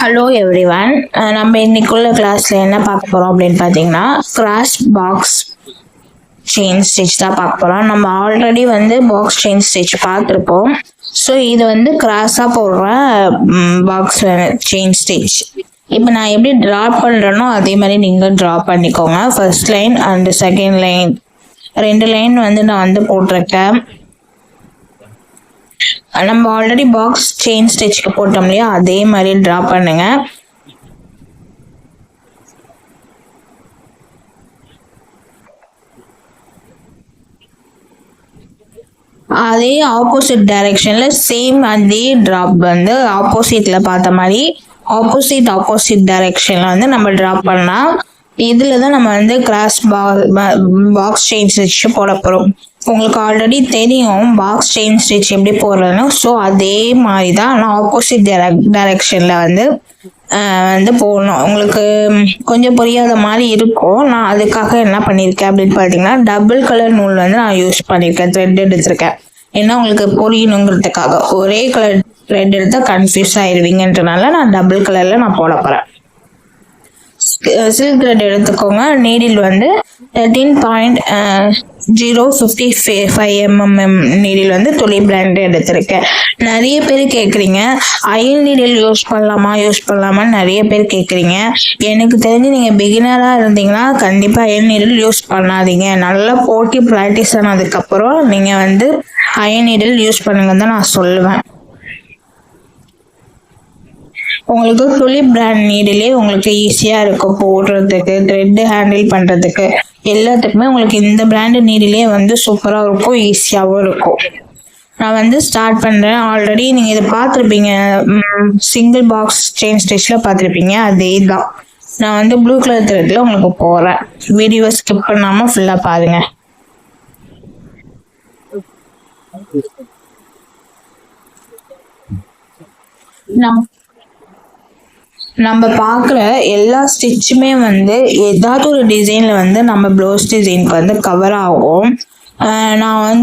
Hello everyone. நம்ம இன்னைக்குள்ள கிளாஸ்ல என்ன பார்க்க போறோம் அப்படின்னு பார்த்தீங்கன்னா கிராஸ் பாக்ஸ் செயின் ஸ்டிச் தான் பார்க்க போறோம். நம்ம ஆல்ரெடி பாக்ஸ் செயின் ஸ்டிச் பார்த்துருப்போம். ஸோ இது கிராஸாக போடுற பாக்ஸ் செயின் ஸ்டிச். இப்போ நான் எப்படி ட்ரா பண்ணுறேனோ அதே மாதிரி நீங்கள் ட்ரா பண்ணிக்கோங்க. First line and second line 2 line நான் போட்டிருக்கேன். நம்ம ஆல்ரெடி பாக்ஸ் செயின் ஸ்டிச்சுக்கு போட்டோம் இல்லையா, அதே மாதிரி ட்ரா பண்ணுங்க. அதே ஆப்போசிட் டைரக்ஷன்ல சேம் அதே டிராப் ஆப்போசிட்ல பார்த்த மாதிரி ஆப்போசிட் டைரக்ஷன்ல நம்ம டிராப் பண்ணா இதுல தான் நம்ம கிராஸ் பாக்ஸ் செயின் ஸ்டிச் போட போறோம். உங்களுக்கு ஆல்ரெடி தெரியும் பாக்ஸ் செயின் ஸ்டிச் எப்படி போடுறதுன்னு. ஸோ அதே மாதிரி தான் ஆனால் ஆப்போசிட் டைரக்ஷன்ல போடணும். உங்களுக்கு கொஞ்சம் புரியாத மாதிரி இருக்கும். நான் அதுக்காக என்ன பண்ணியிருக்கேன் அப்படின்னு பார்த்தீங்கன்னா டபுள் கலர் நூல் நான் யூஸ் பண்ணியிருக்கேன். த்ரெட் எடுத்திருக்கேன். ஏன்னா உங்களுக்கு புரியணுங்கிறதுக்காக. ஒரே கலர் த்ரெட் எடுத்தால் கன்ஃபியூஸ் ஆயிடுவீங்கன்றனால நான் டபுள் கலர்ல நான் போட போறேன். சில்க் த்ரெட் எடுத்துக்கோங்க. நீடில் 13.055 mm நீடில் துளி பிராண்ட் எடுத்திருக்கேன். நிறைய பேர் கேட்குறீங்க அயன் நீடில் யூஸ் பண்ணலாமான்னு நிறைய பேர் கேட்குறீங்க. எனக்கு தெரிஞ்சு நீங்கள் பிகினராக இருந்தீங்கன்னா கண்டிப்பாக அயன் நீடில் யூஸ் பண்ணாதீங்க. நல்லா போட்டி ப்ராக்டிஸ் ஆனதுக்கப்புறம் நீங்கள் அயன் நீடில் யூஸ் பண்ணுங்கன்னு தான் நான் சொல்லுவேன். உங்களுக்கு துளி பிராண்ட் நீடிலே உங்களுக்கு ஈஸியாக இருக்கும் போடுறதுக்கு, த்ரெட்டு ஹேண்டில் பண்ணுறதுக்கு எல்லாத்துக்குமே. உங்களுக்கு இந்த பிராண்டு நீடிலே சூப்பராக இருக்கும், ஈஸியாகவும் இருக்கும். நான் ஸ்டார்ட் பண்ணுறேன். ஆல்ரெடி நீங்கள் இதை பார்த்துருப்பீங்க, சிங்கிள் பாக்ஸ் செயின் ஸ்டிச்சில் பார்த்துருப்பீங்க. அதே தான் நான் ப்ளூ கலர் த்ரெட்டில் உங்களுக்கு போகிறேன். வீடியோ ஸ்கிப் பண்ணாமல் ஃபுல்லாக பாருங்கள். நம்ம பார்க்குற எல்லா ஸ்டிச்சுமே ஏதாவது ஒரு டிசைனில் நம்ம ப்ளவுஸ் டிசைனுக்கு கவர் ஆகும். நான்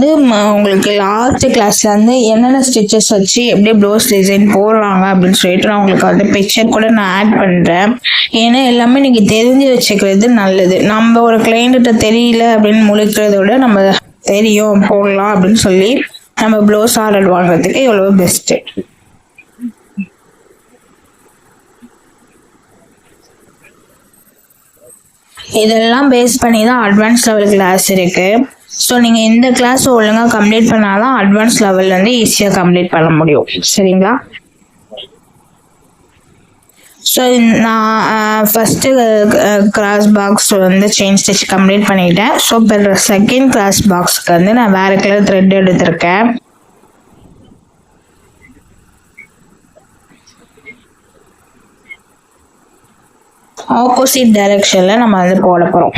உங்களுக்கு லாஸ்ட் கிளாஸில் என்னென்ன ஸ்டிச்சஸ் வச்சு எப்படி ப்ளவுஸ் டிசைன் போடுறாங்க அப்படின்னு சொல்லிட்டு நான் உங்களுக்கு பிக்சர் கூட நான் ஆட் பண்ணுறேன். ஏன்னா எல்லாமே நீங்கள் தெரிஞ்சு வச்சுக்கிறது நல்லது. நம்ம ஒரு கிளைண்ட்ட தெரியல அப்படின்னு முழிக்கிறத விட நம்ம தெரியும் போடலாம் அப்படின்னு சொல்லி நம்ம ப்ளவுஸ் ஆர்டர் வாங்குறதுக்கு எவ்வளோ பெஸ்ட்டு. இதெல்லாம் பேஸ் பண்ணி தான் அட்வான்ஸ் லெவல் கிளாஸ் இருக்குது. ஸோ நீங்கள் இந்த கிளாஸ் ஒழுங்காக கம்ப்ளீட் பண்ணாதான் அட்வான்ஸ் லெவல் ஈஸியாக கம்ப்ளீட் பண்ண முடியும். சரிங்களா? ஸோ நான் first cross box chain stitch complete பண்ணிட்டேன். ஸோ இப்போ செகண்ட் கிராஸ் பாக்ஸ்க்கு நான் வேறு கலர் த்ரெட் எடுத்திருக்கேன். ஆப்போசிட் டைரக்ஷன்ல நம்ம போட போறோம்.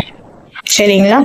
சரிங்களா?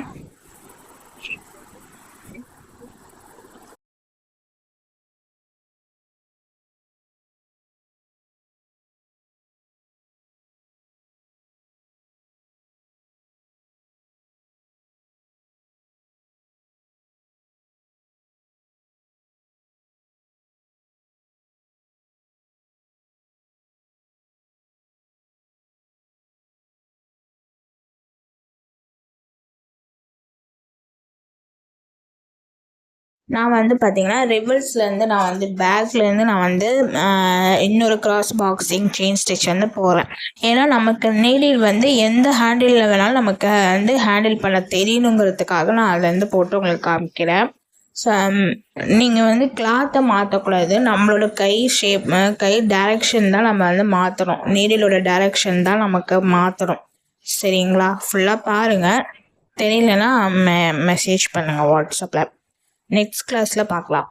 நான் பார்த்தீங்கன்னா ரிவர்ஸ்லேருந்து நான் பேக்லேருந்து நான் இன்னொரு கிராஸ் பாக்ஸிங் செயின் ஸ்டிச் போகிறேன். ஏன்னா நமக்கு நீடில் எந்த ஹேண்டிலில் வேணாலும் நமக்கு ஹேண்டில் பண்ண தெரியணுங்கிறதுக்காக நான் அதுலேருந்து போட்டு உங்களுக்கு காமிக்கிறேன். ஸோ நீங்கள் கிளாத்தை மாற்றக்கூடாது. நம்மளோட கை ஷேப், கை டைரக்ஷன் தான் நம்ம மாற்றணும். நீடிலோட டைரக்ஷன் தான் நமக்கு மாற்றணும். சரிங்களா? ஃபுல்லாக பாருங்கள். தெரியலன்னா மெசேஜ் பண்ணுங்கள் வாட்ஸ்அப்பில். நெக்ஸ்ட் கிளாஸில் பார்க்கலாம்.